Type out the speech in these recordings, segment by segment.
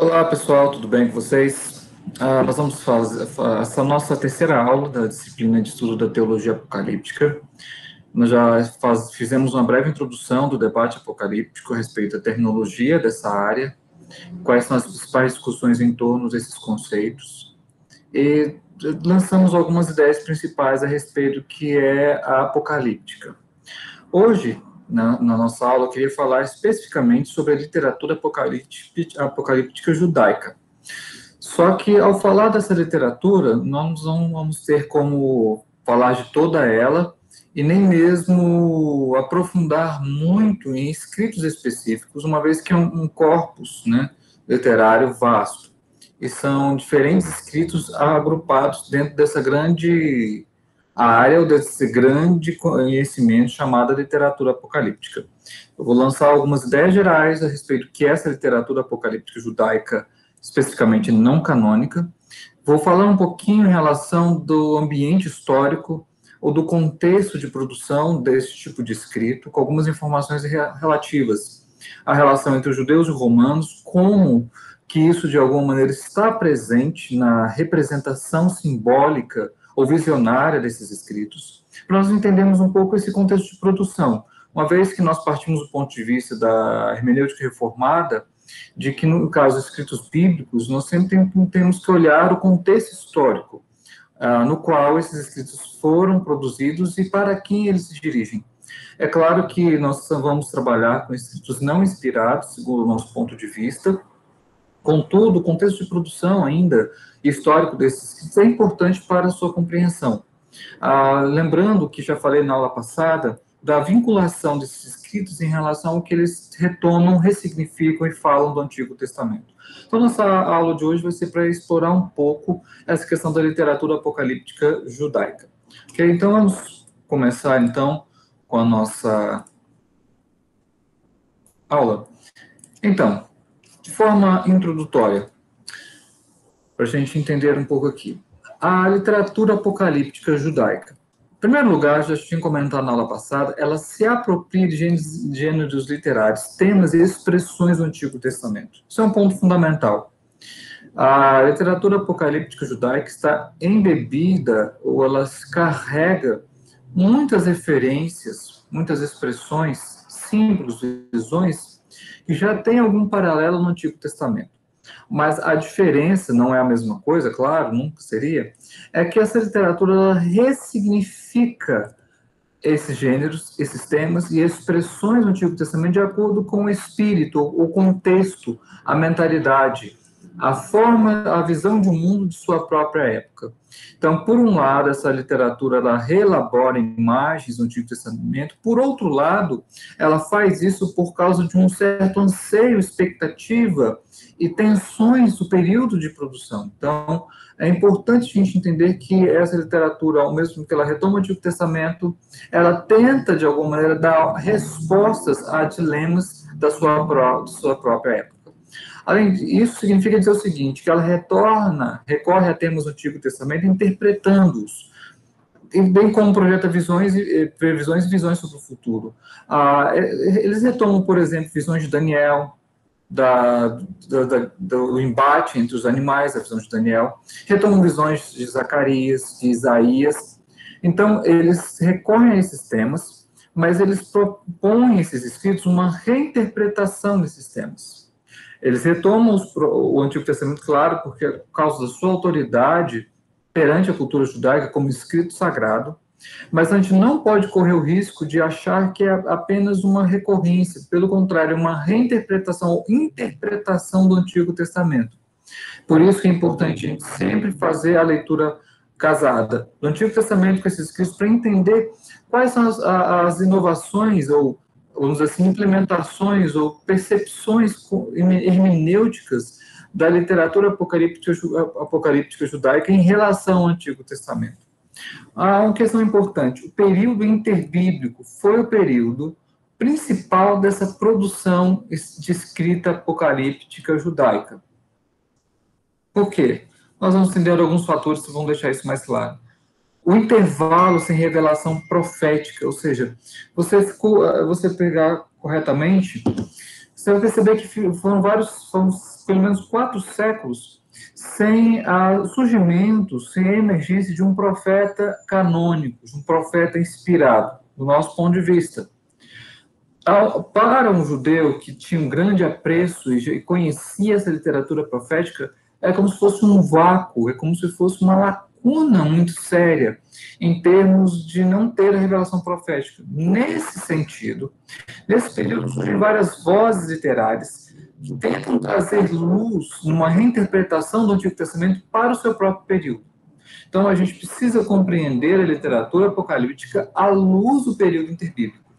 Olá pessoal, tudo bem com vocês? Nós vamos fazer essa nossa terceira aula da disciplina de estudo da teologia apocalíptica. Nós já fizemos uma breve introdução do debate apocalíptico a respeito da terminologia dessa área, quais são as principais discussões em torno desses conceitos, e lançamos algumas ideias principais a respeito do que é a apocalíptica. Hoje, na nossa aula, eu queria falar especificamente sobre a literatura apocalíptica judaica. Só que, ao falar dessa literatura, nós não vamos ter como falar de toda ela e nem mesmo aprofundar muito em escritos específicos, uma vez que é um corpus, né, literário vasto. E são diferentes escritos agrupados dentro dessa grande área, ou desse grande conhecimento chamada literatura apocalíptica. Eu vou lançar algumas ideias gerais a respeito do que é essa literatura apocalíptica judaica, especificamente não canônica. Vou falar um pouquinho em relação do ambiente histórico ou do contexto de produção desse tipo de escrito, com algumas informações relativas à relação entre os judeus e romanos, como que isso, de alguma maneira, está presente na representação simbólica ou visionária desses escritos, para nós entendermos um pouco esse contexto de produção, uma vez que nós partimos do ponto de vista da hermenêutica reformada, de que, no caso dos escritos bíblicos, nós sempre temos que olhar o contexto histórico, no qual esses escritos foram produzidos e para quem eles se dirigem. É claro que nós vamos trabalhar com escritos não inspirados, segundo o nosso ponto de vista. Contudo, o contexto de produção ainda histórico desses escritos é importante para a sua compreensão. Lembrando que já falei na aula passada da vinculação desses escritos em relação ao que eles retomam, ressignificam e falam do Antigo Testamento. Então, nossa aula de hoje vai ser para explorar um pouco essa questão da literatura apocalíptica judaica. Ok? Então, vamos começar, então, com a nossa aula. Então, de forma introdutória, para a gente entender um pouco aqui. A literatura apocalíptica judaica. Em primeiro lugar, já tinha comentado na aula passada, ela se apropria de gêneros literários, temas e expressões do Antigo Testamento. Isso é um ponto fundamental. A literatura apocalíptica judaica está embebida, ou ela carrega muitas referências, muitas expressões, símbolos, visões, que já tem algum paralelo no Antigo Testamento. Mas a diferença, não é a mesma coisa, claro, nunca seria, é que essa literatura ela ressignifica esses gêneros, esses temas e expressões do Antigo Testamento de acordo com o espírito, o contexto, a mentalidade, a forma, a visão de um mundo de sua própria época. Então, por um lado, essa literatura ela reelabora imagens do Antigo Testamento, por outro lado, ela faz isso por causa de um certo anseio, expectativa e tensões do período de produção. Então, é importante a gente entender que essa literatura, ao mesmo tempo que ela retoma o Antigo Testamento, ela tenta, de alguma maneira, dar respostas a dilemas da sua própria época. Além disso, significa dizer o seguinte, que ela recorre a temas do Antigo Testamento, interpretando-os, bem como projeta visões, previsões e visões sobre o futuro. Eles retomam, por exemplo, visões de Daniel, do embate entre os animais, a visão de Daniel, retomam visões de Zacarias, de Isaías. Então, eles recorrem a esses temas, mas eles propõem esses escritos uma reinterpretação desses temas. Eles retomam o Antigo Testamento, claro, porque por causa da sua autoridade perante a cultura judaica como escrito sagrado, mas a gente não pode correr o risco de achar que é apenas uma recorrência, pelo contrário, uma reinterpretação ou interpretação do Antigo Testamento. Por isso que é importante a gente sempre fazer a leitura casada do Antigo Testamento com esses escritos para entender quais são as inovações ou, vamos dizer assim, implementações ou percepções hermenêuticas da literatura apocalíptica judaica em relação ao Antigo Testamento. Uma questão importante, o período interbíblico foi o período principal dessa produção de escrita apocalíptica judaica. Por quê? Nós vamos entender alguns fatores que vão deixar isso mais claro. O intervalo sem revelação profética, ou seja, você pegar corretamente, você vai perceber que foram pelo menos 4 séculos sem surgimento, sem a emergência de um profeta canônico, de um profeta inspirado, do nosso ponto de vista. Para um judeu que tinha um grande apreço e conhecia essa literatura profética, é como se fosse um vácuo, é como se fosse uma lacuna muito séria em termos de não ter a revelação profética. Nesse sentido, nesse período surgem várias vozes literárias que tentam trazer luz numa reinterpretação do Antigo Testamento para o seu próprio período. Então, a gente precisa compreender a literatura apocalíptica à luz do período interbíblico.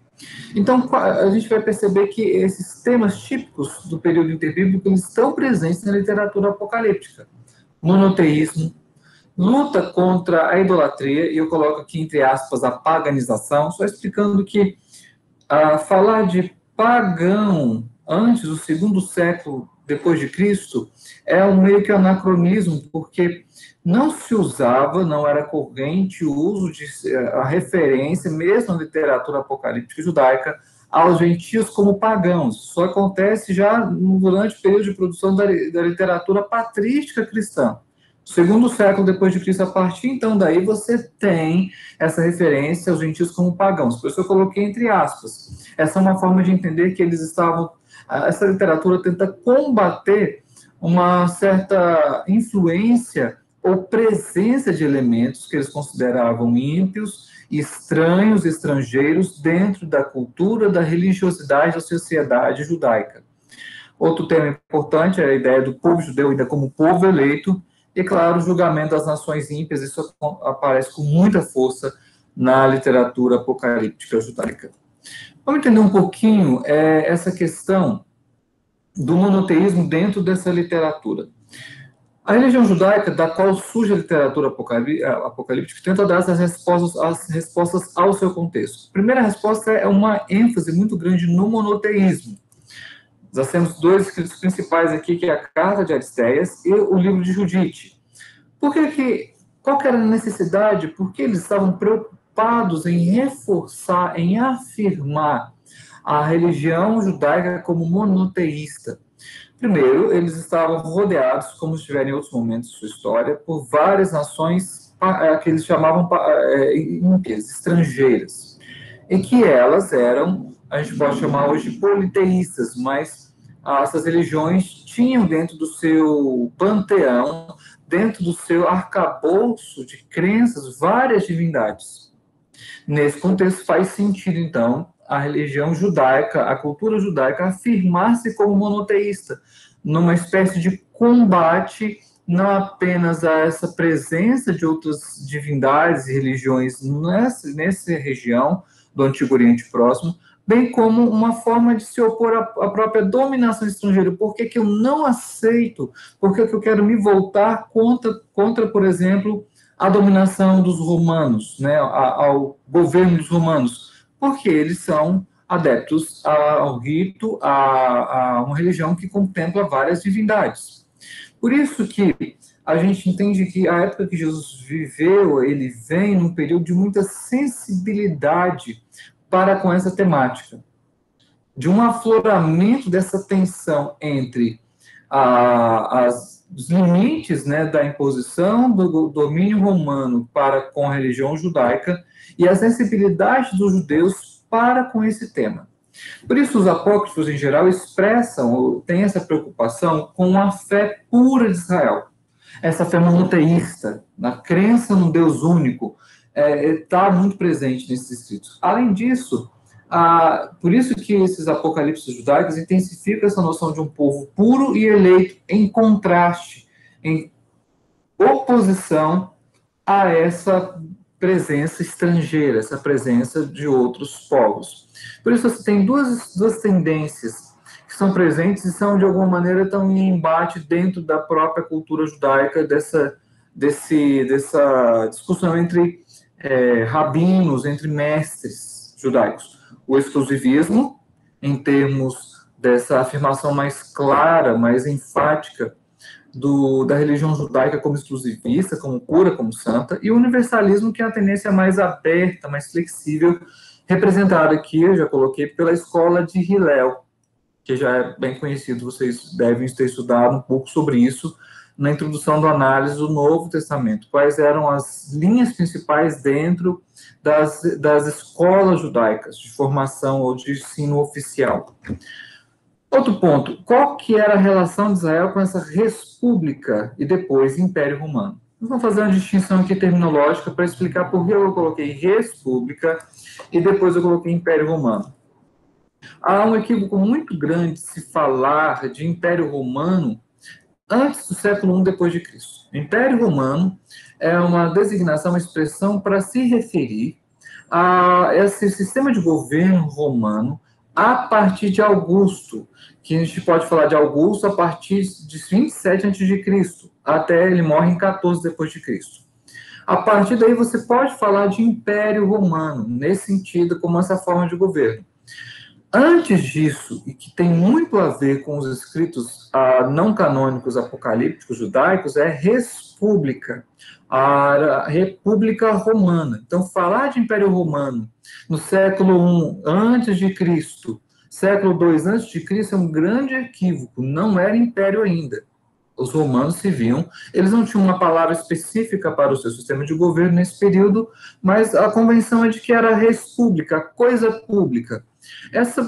Então, a gente vai perceber que esses temas típicos do período interbíblico eles estão presentes na literatura apocalíptica. Monoteísmo, luta contra a idolatria, e eu coloco aqui entre aspas a paganização, só explicando que falar de pagão antes do segundo século depois de Cristo é um meio que anacronismo, porque não se usava, não era corrente o uso de a referência, mesmo na literatura apocalíptica judaica, aos gentios como pagãos. Isso acontece já durante o período de produção da literatura patrística cristã. Segundo século depois de Cristo, a partir então daí você tem essa referência aos gentios como pagãos. Por isso eu coloquei entre aspas. Essa é uma forma de entender que eles estavam... Essa literatura tenta combater uma certa influência ou presença de elementos que eles consideravam ímpios, estranhos, estrangeiros dentro da cultura, da religiosidade da sociedade judaica. Outro tema importante é a ideia do povo judeu ainda como povo eleito, e, claro, o julgamento das nações ímpias, isso aparece com muita força na literatura apocalíptica judaica. Vamos entender um pouquinho essa questão do monoteísmo dentro dessa literatura. A religião judaica, da qual surge a literatura apocalíptica, tenta dar as respostas ao seu contexto. A primeira resposta é uma ênfase muito grande no monoteísmo. Nós temos 2 escritos principais aqui, que é a Carta de Aristeias e o livro de Judite. Qual que era a necessidade? Porque eles estavam preocupados em reforçar, em afirmar a religião judaica como monoteísta. Primeiro, eles estavam rodeados, como estiveram em outros momentos de sua história, por várias nações que eles chamavam ímpias, estrangeiras, e que elas eram, a gente pode chamar hoje de politeístas, mas essas religiões tinham dentro do seu panteão, dentro do seu arcabouço de crenças, várias divindades. Nesse contexto, faz sentido, então, a religião judaica, a cultura judaica, afirmar-se como monoteísta, numa espécie de combate não apenas a essa presença de outras divindades e religiões nessa região do Antigo Oriente Próximo, bem como uma forma de se opor à própria dominação estrangeira. Por que eu não aceito? Por que eu quero me voltar contra, por exemplo, a dominação dos romanos, né, ao governo dos romanos? Porque eles são adeptos ao rito, a uma religião que contempla várias divindades. Por isso que a gente entende que a época que Jesus viveu, ele vem num período de muita sensibilidade para com essa temática, de um afloramento dessa tensão entre os limites, né, da imposição do domínio romano para com a religião judaica e a sensibilidade dos judeus para com esse tema. Por isso, os apócrifos, em geral, expressam, ou têm essa preocupação com a fé pura de Israel. Essa fé monoteísta, na crença num Deus único, está muito presente nesses escritos. Além disso, por isso que esses apocalipses judaicos intensificam essa noção de um povo puro e eleito, em contraste, em oposição a essa presença estrangeira, essa presença de outros povos. Por isso, você tem duas tendências que são presentes e são, de alguma maneira, estão em embate dentro da própria cultura judaica, dessa discussão entre rabinos, entre mestres judaicos. O exclusivismo, em termos dessa afirmação mais clara, mais enfática da religião judaica como exclusivista, como pura, como santa, e o universalismo, que é a tendência mais aberta, mais flexível, representada aqui, eu já coloquei, pela escola de Hillel. que já é bem conhecido, vocês devem ter estudado um pouco sobre isso na introdução da análise do Novo Testamento. Quais eram as linhas principais dentro das escolas judaicas de formação ou de ensino oficial? Outro ponto, qual que era a relação de Israel com essa república e depois Império Romano? Vamos fazer uma distinção aqui terminológica para explicar por que eu coloquei república e depois eu coloquei Império Romano. Há um equívoco muito grande se falar de Império Romano antes do século I depois de Cristo. Império Romano é uma designação, uma expressão para se referir a esse sistema de governo romano a partir de Augusto, que a gente pode falar de Augusto a partir de 27 a.C., até ele morre em 14 depois de Cristo. A partir daí você pode falar de Império Romano, nesse sentido, como essa forma de governo. Antes disso, e que tem muito a ver com os escritos não canônicos apocalípticos judaicos, é república, a República Romana. Então, falar de Império Romano no século I antes de Cristo, século II antes de Cristo, é um grande equívoco. Não era império ainda. Os romanos se viam, eles não tinham uma palavra específica para o seu sistema de governo nesse período, mas a convenção é de que era república, coisa pública.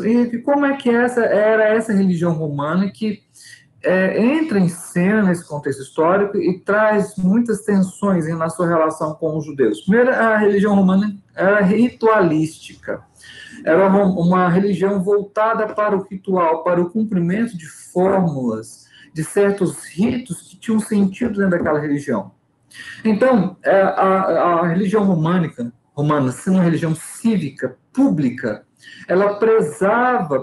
E como é que era essa religião romana que entra em cena nesse contexto histórico e traz muitas tensões na sua relação com os judeus? Primeiro, a religião romana era ritualística. Era uma religião voltada para o ritual, para o cumprimento de fórmulas, de certos ritos que tinham sentido dentro daquela religião. Então, a religião romana, sendo uma religião cívica, pública, ela prezava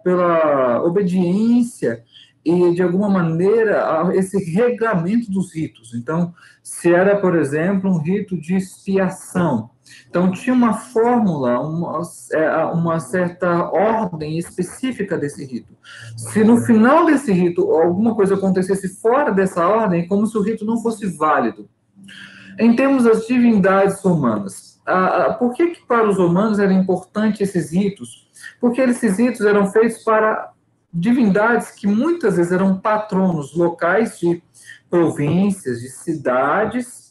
pela obediência e, de alguma maneira, esse regramento dos ritos. Então, se era, por exemplo, um rito de expiação, então tinha uma fórmula, uma certa ordem específica desse rito. Se no final desse rito alguma coisa acontecesse fora dessa ordem, é como se o rito não fosse válido. Em termos das divindades romanas, por que para os romanos era importante esses ritos? Porque esses ritos eram feitos para divindades que muitas vezes eram patronos locais de províncias, de cidades,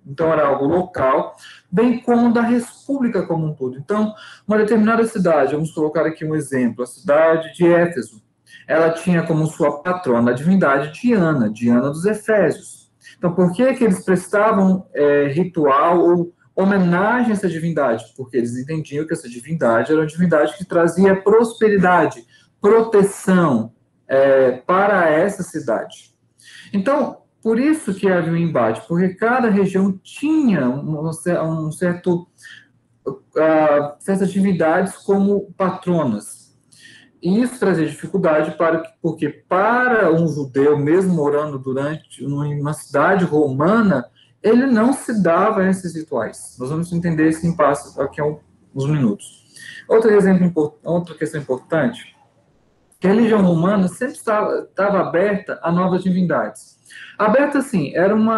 então era algo local, bem como da república como um todo. Então, uma determinada cidade, vamos colocar aqui um exemplo, a cidade de Éfeso, ela tinha como sua patrona a divindade Diana, Diana dos Efésios. Então, por que eles prestavam ritual ou homenagem a essa divindade? Porque eles entendiam que essa divindade era uma divindade que trazia prosperidade, proteção para essa cidade. Então, por isso que havia um embate, porque cada região tinha certas divindades como patronas. E isso trazia dificuldade porque para um judeu, mesmo morando numa cidade romana, ele não se dava a esses rituais. Nós vamos entender esse impasse daqui a uns minutos. Outra questão importante, que a religião romana sempre estava aberta a novas divindades. Aberta, assim, era um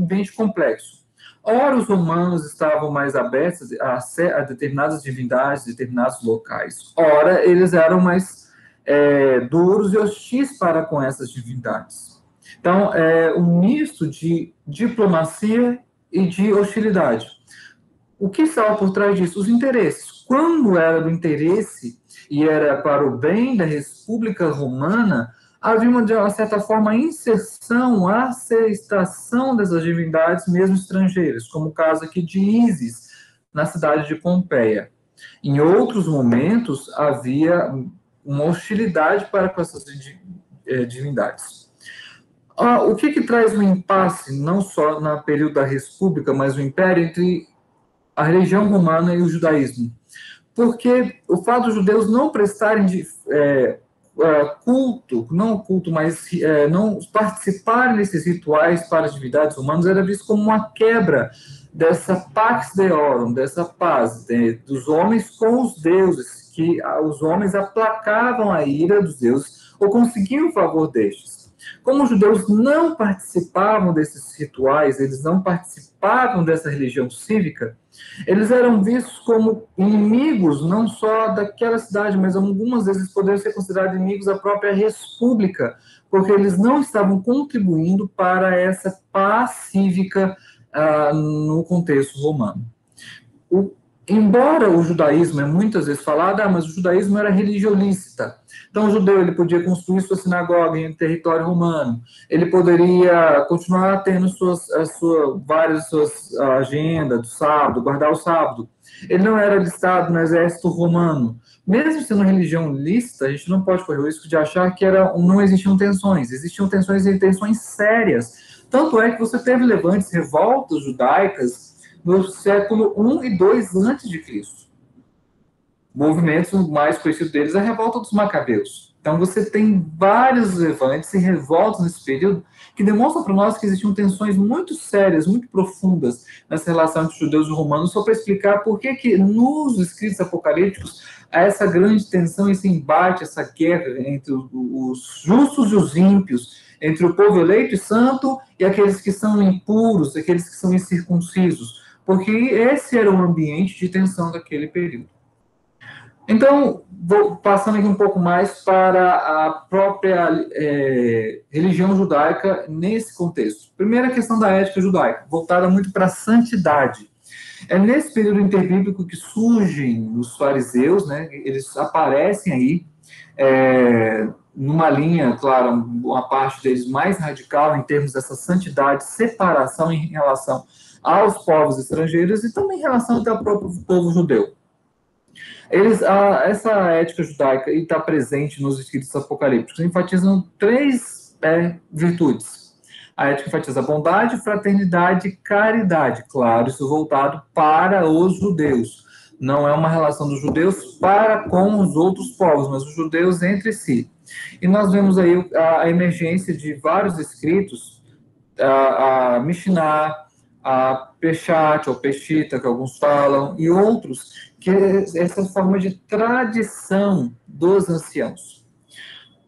ambiente complexo. Ora, os romanos estavam mais abertos a determinadas divindades, determinados locais. Ora, eles eram mais duros e hostis para com essas divindades. Então, um misto de diplomacia e de hostilidade. O que estava por trás disso? Os interesses. Quando era do interesse e era para o bem da República Romana, havia, de uma certa forma, inserção, aceitação dessas divindades, mesmo estrangeiras, como o caso aqui de Ísis, na cidade de Pompeia. Em outros momentos, havia uma hostilidade para com essas divindades. O que traz um impasse, não só no período da República, mas o Império, entre a religião romana e o judaísmo? Porque o fato dos judeus não prestarem culto, não culto, mas não participarem desses rituais para as divindades humanas, era visto como uma quebra dessa pax deorum, dessa paz dos homens com os deuses, que os homens aplacavam a ira dos deuses ou conseguiam o favor destes. Como os judeus não participavam desses rituais, eles não participavam dessa religião cívica, eles eram vistos como inimigos, não só daquela cidade, mas algumas vezes poderiam ser considerados inimigos da própria república, porque eles não estavam contribuindo para essa paz cívica no contexto romano. Embora o judaísmo é muitas vezes falado, mas o judaísmo era religião lícita. Então, o judeu ele podia construir sua sinagoga em território romano, ele poderia continuar tendo várias suas agendas do sábado, guardar o sábado. Ele não era listado no exército romano. Mesmo sendo religião lícita, a gente não pode correr o risco de achar que não existiam tensões. Existiam tensões e tensões sérias. Tanto é que você teve levantes, revoltas judaicas no século I e II antes de Cristo. Movimentos mais conhecidos deles é a revolta dos Macabeus. Então você tem vários levantes e revoltas nesse período que demonstram para nós que existiam tensões muito sérias, muito profundas nessa relação entre judeus e romanos, só para explicar por que nos escritos apocalípticos há essa grande tensão, esse embate, essa guerra entre os justos e os ímpios, entre o povo eleito e santo e aqueles que são impuros, aqueles que são incircuncisos, porque esse era o ambiente de tensão daquele período. Então, vou passando aqui um pouco mais para a própria religião judaica nesse contexto. Primeira questão da ética judaica, voltada muito para a santidade. É nesse período interbíblico que surgem os fariseus, né? Eles aparecem aí, numa linha, claro, uma parte deles mais radical em termos dessa santidade, separação em relação aos povos estrangeiros e também em relação ao próprio povo judeu. Essa ética judaica está presente nos escritos apocalípticos, enfatizam três virtudes. A ética enfatiza bondade, fraternidade e caridade. Claro, isso voltado para os judeus. Não é uma relação dos judeus para com os outros povos, mas os judeus entre si. E nós vemos aí a emergência de vários escritos, a Mishnah, a Peshat, ou Peshita, que alguns falam, e outros, que é essa forma de tradição dos anciãos.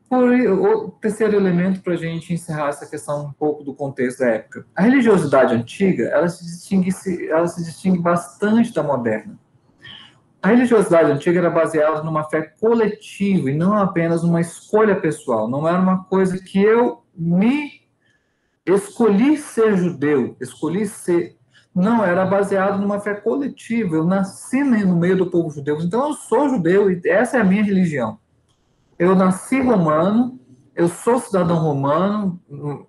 O terceiro elemento para a gente encerrar essa questão um pouco do contexto da época. A religiosidade antiga, ela se distingue bastante da moderna. A religiosidade antiga era baseada numa fé coletiva e não apenas uma escolha pessoal. Não era uma coisa que eu me escolhi ser judeu, não, era baseado numa fé coletiva. Eu nasci no meio do povo judeu, então eu sou judeu e essa é a minha religião. Eu nasci romano, eu sou cidadão romano,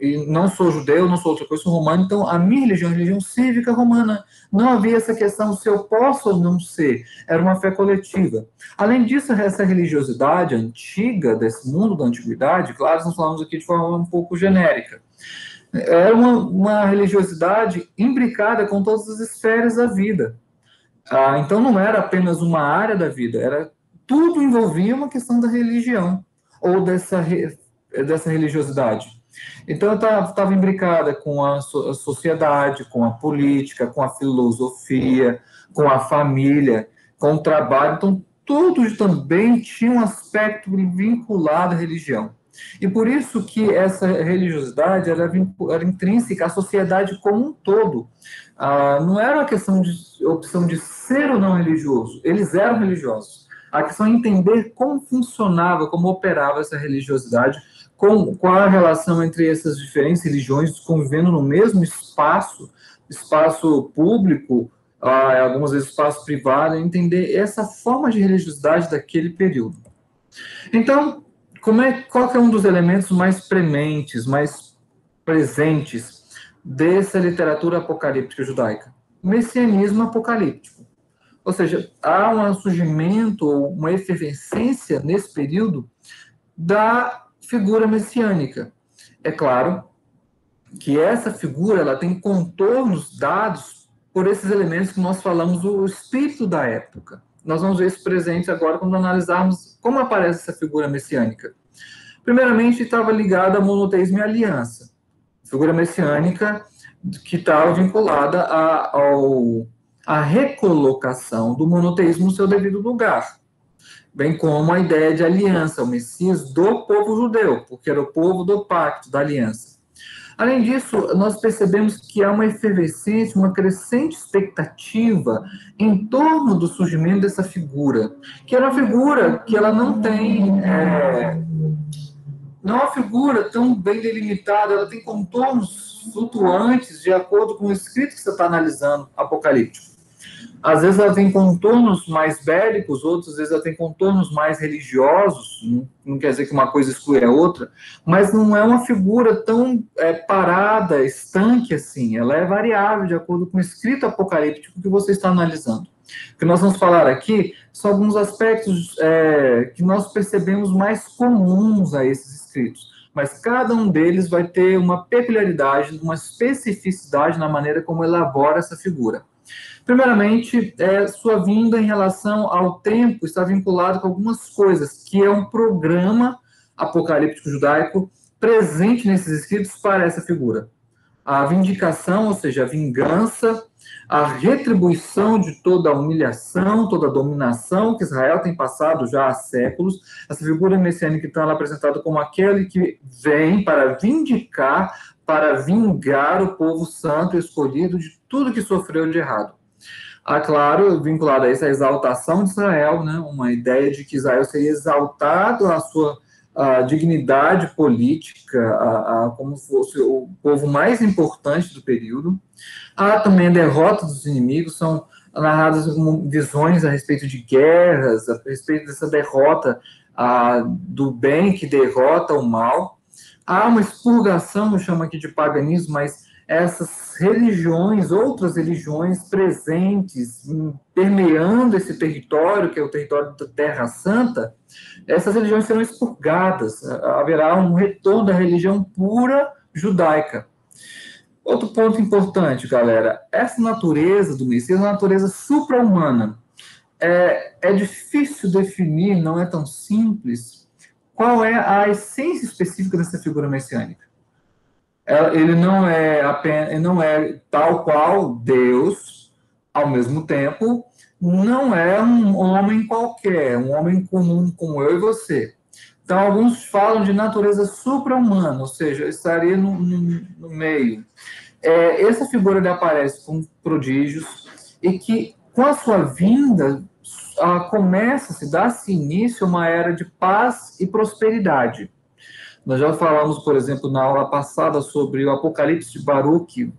e não sou judeu, não sou outra coisa, sou romano, então a minha religião é a religião cívica romana. Não havia essa questão se eu posso ou não ser, era uma fé coletiva. Além disso, essa religiosidade antiga, desse mundo da antiguidade, claro, nós falamos aqui de forma um pouco genérica, era uma religiosidade imbricada com todas as esferas da vida. Então não era apenas uma área da vida, tudo envolvia uma questão da religião, ou dessa religiosidade. Então estava imbricada com a sociedade, com a política, com a filosofia, com a família, com o trabalho. Então tudo também tinha um aspecto vinculado à religião. E por isso que essa religiosidade era intrínseca à sociedade como um todo. Não era uma questão de opção de ser ou não religioso, eles eram religiosos. A questão é entender como funcionava, como operava essa religiosidade, qual a relação entre essas diferentes religiões convivendo no mesmo espaço público, algumas vezes espaço privado, entender essa forma de religiosidade daquele período. Então, qual que é um dos elementos mais prementes, mais presentes dessa literatura apocalíptica judaica? O messianismo apocalíptico. Ou seja, há um surgimento, uma efervescência nesse período da figura messiânica. É claro que essa figura ela tem contornos dados por esses elementos que nós falamos do espírito da época. Nós vamos ver isso presente agora quando analisarmos como aparece essa figura messiânica. Primeiramente, estava ligada ao monoteísmo e aliança. Figura messiânica que estava vinculada à recolocação do monoteísmo no seu devido lugar. bem como a ideia de aliança, o Messias do povo judeu, porque era o povo do pacto, da aliança. Além disso, nós percebemos que há uma efervescência, uma crescente expectativa em torno do surgimento dessa figura, que é uma figura que ela não tem, não é uma figura tão bem delimitada, ela tem contornos flutuantes de acordo com o escrito que você está analisando, apocalíptico. Às vezes ela tem contornos mais bélicos, outras vezes ela tem contornos mais religiosos, não quer dizer que uma coisa exclui a outra, mas não é uma figura tão parada, estanque assim, ela é variável de acordo com o escrito apocalíptico que você está analisando. O que nós vamos falar aqui são alguns aspectos que nós percebemos mais comuns a esses escritos, mas cada um deles vai ter uma peculiaridade, uma especificidade na maneira como elabora essa figura. Primeiramente, sua vinda em relação ao tempo está vinculado com algumas coisas, que é um programa apocalíptico judaico presente nesses escritos para essa figura. A vindicação, ou seja, a vingança, a retribuição de toda a humilhação, toda a dominação que Israel tem passado já há séculos. Essa figura messiânica, então, é apresentada como aquele que vem para vindicar, para vingar o povo santo e escolhido de tudo que sofreu de errado. Claro, vinculado a isso, a exaltação de Israel, né? Uma ideia de que Israel seria exaltado à sua dignidade política, como se fosse o povo mais importante do período. Há também a derrota dos inimigos, são narradas visões a respeito de guerras, a respeito dessa derrota do bem que derrota o mal. Há uma expurgação, eu chamo aqui de paganismo, mas essas religiões, outras religiões presentes, permeando esse território, que é o território da Terra Santa, essas religiões serão expurgadas, haverá um retorno da religião pura judaica. Outro ponto importante, galera, essa natureza do Messias é uma natureza supra-humana. É difícil definir, não é tão simples, qual é a essência específica dessa figura messiânica. Ele não é tal qual Deus, ao mesmo tempo, não é um homem qualquer, um homem comum como eu e você. Então, alguns falam de natureza supra-humana, ou seja, estaria no meio. Essa figura ele aparece com prodígios e que, com a sua vinda, começa-se, dá-se início a uma era de paz e prosperidade. Nós já falamos, por exemplo, na aula passada sobre o Apocalipse de Baruque,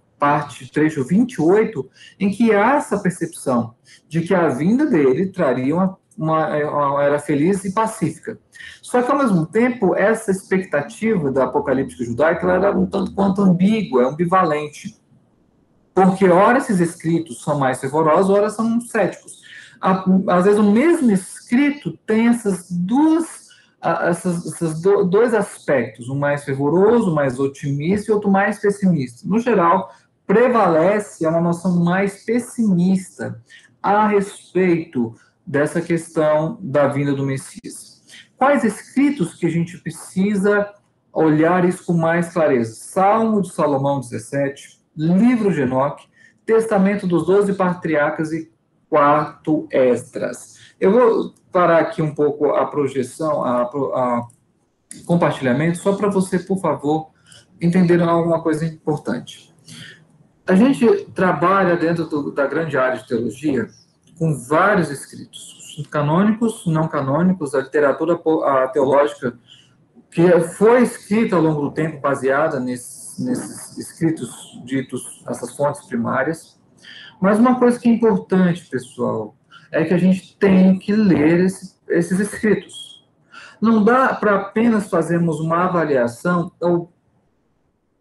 trecho 28, em que há essa percepção de que a vinda dele traria uma era feliz e pacífica. Só que, ao mesmo tempo, essa expectativa da apocalíptica judaica ela era um tanto quanto ambígua, ambivalente. Porque, ora, esses escritos são mais fervorosos, ora, são céticos. Às vezes, o mesmo escrito tem esses dois aspectos, um mais fervoroso, mais otimista e outro mais pessimista. No geral, prevalece uma noção mais pessimista a respeito dessa questão da vinda do Messias. Quais escritos que a gente precisa olhar isso com mais clareza? Salmo de Salomão 17, Livro de Enoque, Testamento dos 12 Patriarcas e 4 Esdras. Eu vou parar aqui um pouco a projeção, a compartilhamento, só para você, por favor, entender alguma coisa importante. A gente trabalha dentro da grande área de teologia com vários escritos, canônicos, não canônicos, a literatura teológica que foi escrita ao longo do tempo, baseada nesses escritos ditos, essas fontes primárias. Mas uma coisa que é importante, pessoal, é que a gente tem que ler esses escritos. Não dá para apenas fazermos uma avaliação ou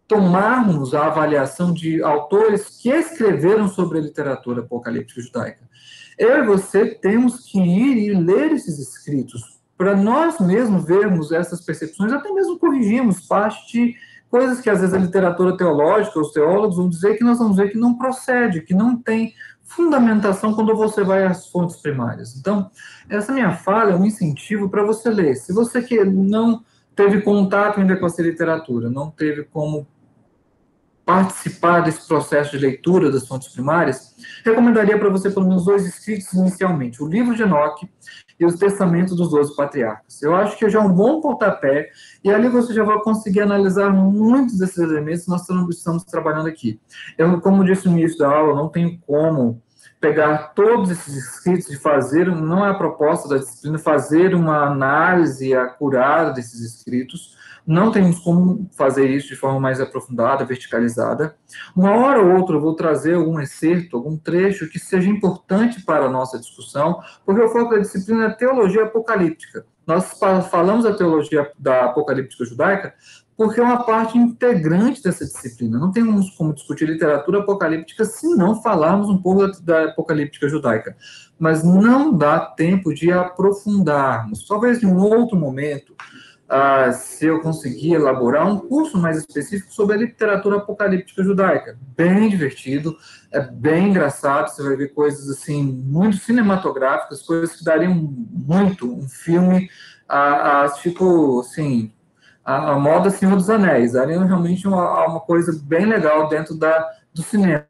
tomarmos a avaliação de autores que escreveram sobre a literatura apocalíptica judaica. Eu e você temos que ir e ler esses escritos para nós mesmos vermos essas percepções, até mesmo corrigirmos parte de coisas que às vezes a literatura teológica, os teólogos vão dizer que nós vamos ver que não procede, que não tem fundamentação quando você vai às fontes primárias. Então, essa minha fala é um incentivo para você ler. Se você que não teve contato ainda com essa literatura, não teve como participar desse processo de leitura das fontes primárias, recomendaria para você pelo menos 2 escritos inicialmente. O livro de Enoque, e os testamentos dos 12 patriarcas. Eu acho que já é um bom pontapé, e ali você já vai conseguir analisar muitos desses elementos que nós estamos trabalhando aqui. Eu, como disse no início da aula, não tenho como pegar todos esses escritos e fazer, não é a proposta da disciplina, fazer uma análise acurada desses escritos. Não temos como fazer isso de forma mais aprofundada, verticalizada. Uma hora ou outra eu vou trazer algum excerto, algum trecho que seja importante para a nossa discussão, porque o foco da disciplina é teologia apocalíptica. Nós falamos da teologia da apocalíptica judaica porque é uma parte integrante dessa disciplina. Não temos como discutir literatura apocalíptica se não falarmos um pouco da apocalíptica judaica. Mas não dá tempo de aprofundarmos. Talvez em um outro momento, se eu conseguir elaborar um curso mais específico sobre a literatura apocalíptica judaica. Bem divertido, é bem engraçado, você vai ver coisas assim, muito cinematográficas, coisas que dariam muito um filme, tipo, assim, a moda Senhor dos Anéis, dariam realmente uma coisa bem legal dentro do cinema.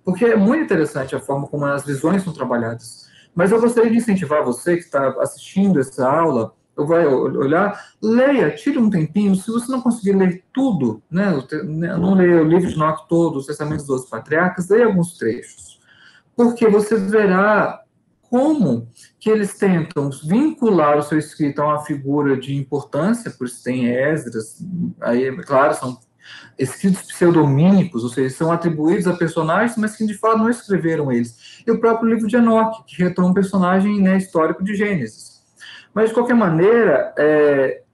Porque é muito interessante a forma como as visões são trabalhadas. Mas eu gostaria de incentivar você que está assistindo essa aula, eu vou olhar, leia, tire um tempinho, se você não conseguir ler tudo, né, não leia o livro de Enoque todo, os Testamentos dos Patriarcas, leia alguns trechos, porque você verá como que eles tentam vincular o seu escrito a uma figura de importância, por isso tem Esdras, aí, claro, são escritos pseudomínicos, ou seja, são atribuídos a personagens, mas que de fato não escreveram eles. E o próprio livro de Enoque, que retoma um personagem, né, histórico de Gênesis. Mas, de qualquer maneira,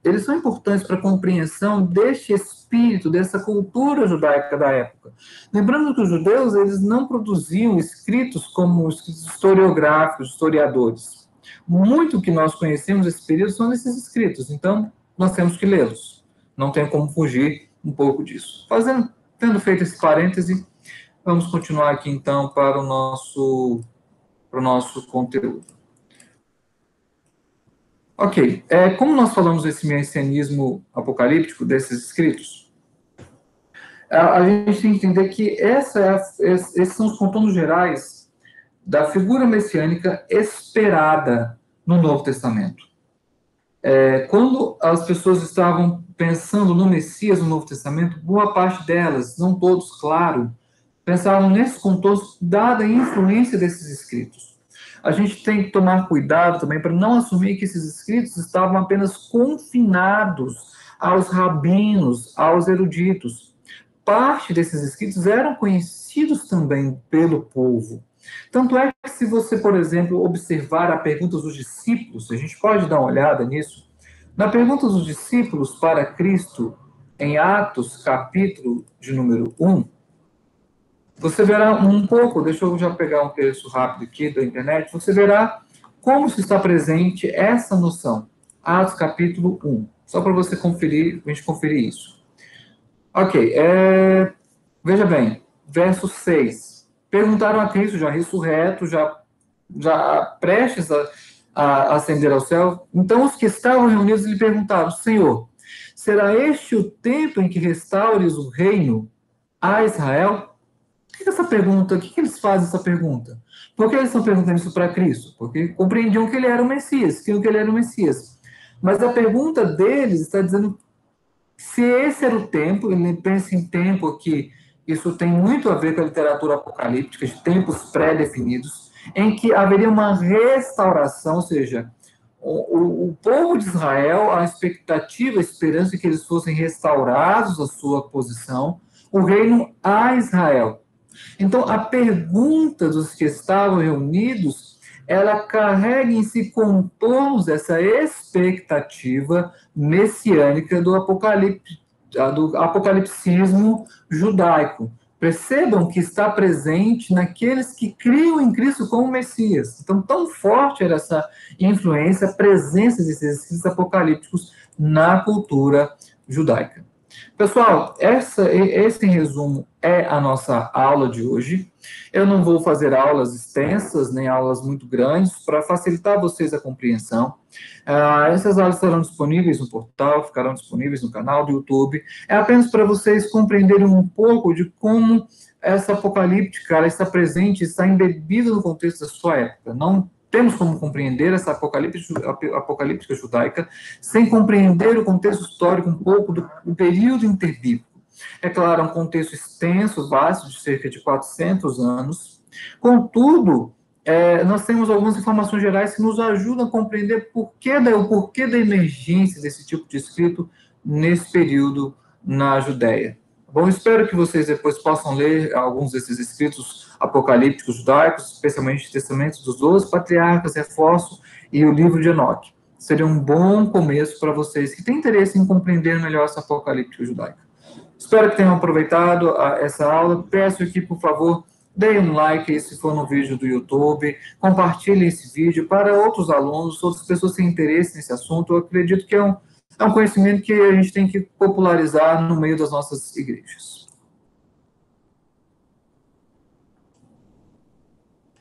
eles são importantes para a compreensão deste espírito, dessa cultura judaica da época. Lembrando que os judeus eles não produziam escritos como escritos historiográficos, historiadores. Muito que nós conhecemos desse período são esses escritos, então nós temos que lê-los. Não tem como fugir um pouco disso. Tendo feito esse parêntese, vamos continuar aqui, então, para o nosso conteúdo. Ok, como nós falamos desse messianismo apocalíptico, desses escritos, a gente tem que entender que esses são os contornos gerais da figura messiânica esperada no Novo Testamento. Quando as pessoas estavam pensando no Messias no Novo Testamento, boa parte delas, não todos, claro, pensavam nesses contornos, dada a influência desses escritos. A gente tem que tomar cuidado também para não assumir que esses escritos estavam apenas confinados aos rabinos, aos eruditos. Parte desses escritos eram conhecidos também pelo povo. Tanto é que se você, por exemplo, observar a pergunta dos discípulos, a gente pode dar uma olhada nisso, na pergunta dos discípulos para Cristo, em Atos, capítulo de número 1, você verá um pouco, deixa eu já pegar um texto rápido aqui da internet, você verá como se está presente essa noção. Atos capítulo 1. Só para você conferir, a gente conferir isso. Ok, veja bem, verso 6. Perguntaram a Cristo, já ressurreto, já prestes a ascender ao céu. Então os que estavam reunidos lhe perguntaram, Senhor, será este o tempo em que restaures o reino a Israel? Por que essa pergunta? O que eles fazem essa pergunta? Por que eles estão perguntando isso para Cristo? Porque compreendiam que ele era o Messias, que ele era o Messias. Mas a pergunta deles está dizendo se esse era o tempo, ele pensa em tempo aqui, isso tem muito a ver com a literatura apocalíptica, de tempos pré-definidos, em que haveria uma restauração, ou seja, o povo de Israel, a expectativa, a esperança de que eles fossem restaurados à sua posição, o reino a Israel. Então, a pergunta dos que estavam reunidos, ela carrega em si contornos dessa expectativa messiânica do apocalipsismo judaico. Percebam que está presente naqueles que criam em Cristo como Messias. Então, tão forte era essa influência, a presença desses escritos apocalípticos na cultura judaica. Pessoal, esse em resumo é a nossa aula de hoje. Eu não vou fazer aulas extensas, nem aulas muito grandes, para facilitar vocês a compreensão. Essas aulas estarão disponíveis no portal, ficarão disponíveis no canal do YouTube. É apenas para vocês compreenderem um pouco de como essa apocalíptica ela está presente, está embebida no contexto da sua época. Não temos como compreender essa apocalíptica judaica sem compreender o contexto histórico um pouco do período interbíblico. É claro, é um contexto extenso, vasto, de cerca de 400 anos. Contudo, nós temos algumas informações gerais que nos ajudam a compreender o porquê da emergência desse tipo de escrito nesse período na Judéia. Bom, espero que vocês depois possam ler alguns desses escritos apocalípticos judaicos, especialmente o Testamento dos 12 Patriarcas, Reforço e o livro de Enoque. Seria um bom começo para vocês que têm interesse em compreender melhor essa apocalíptica judaica. Espero que tenham aproveitado essa aula. Peço aqui, por favor, deem um like se for no vídeo do YouTube, compartilhem esse vídeo para outros alunos, outras pessoas que têm interesse nesse assunto. Eu acredito que é um conhecimento que a gente tem que popularizar no meio das nossas igrejas.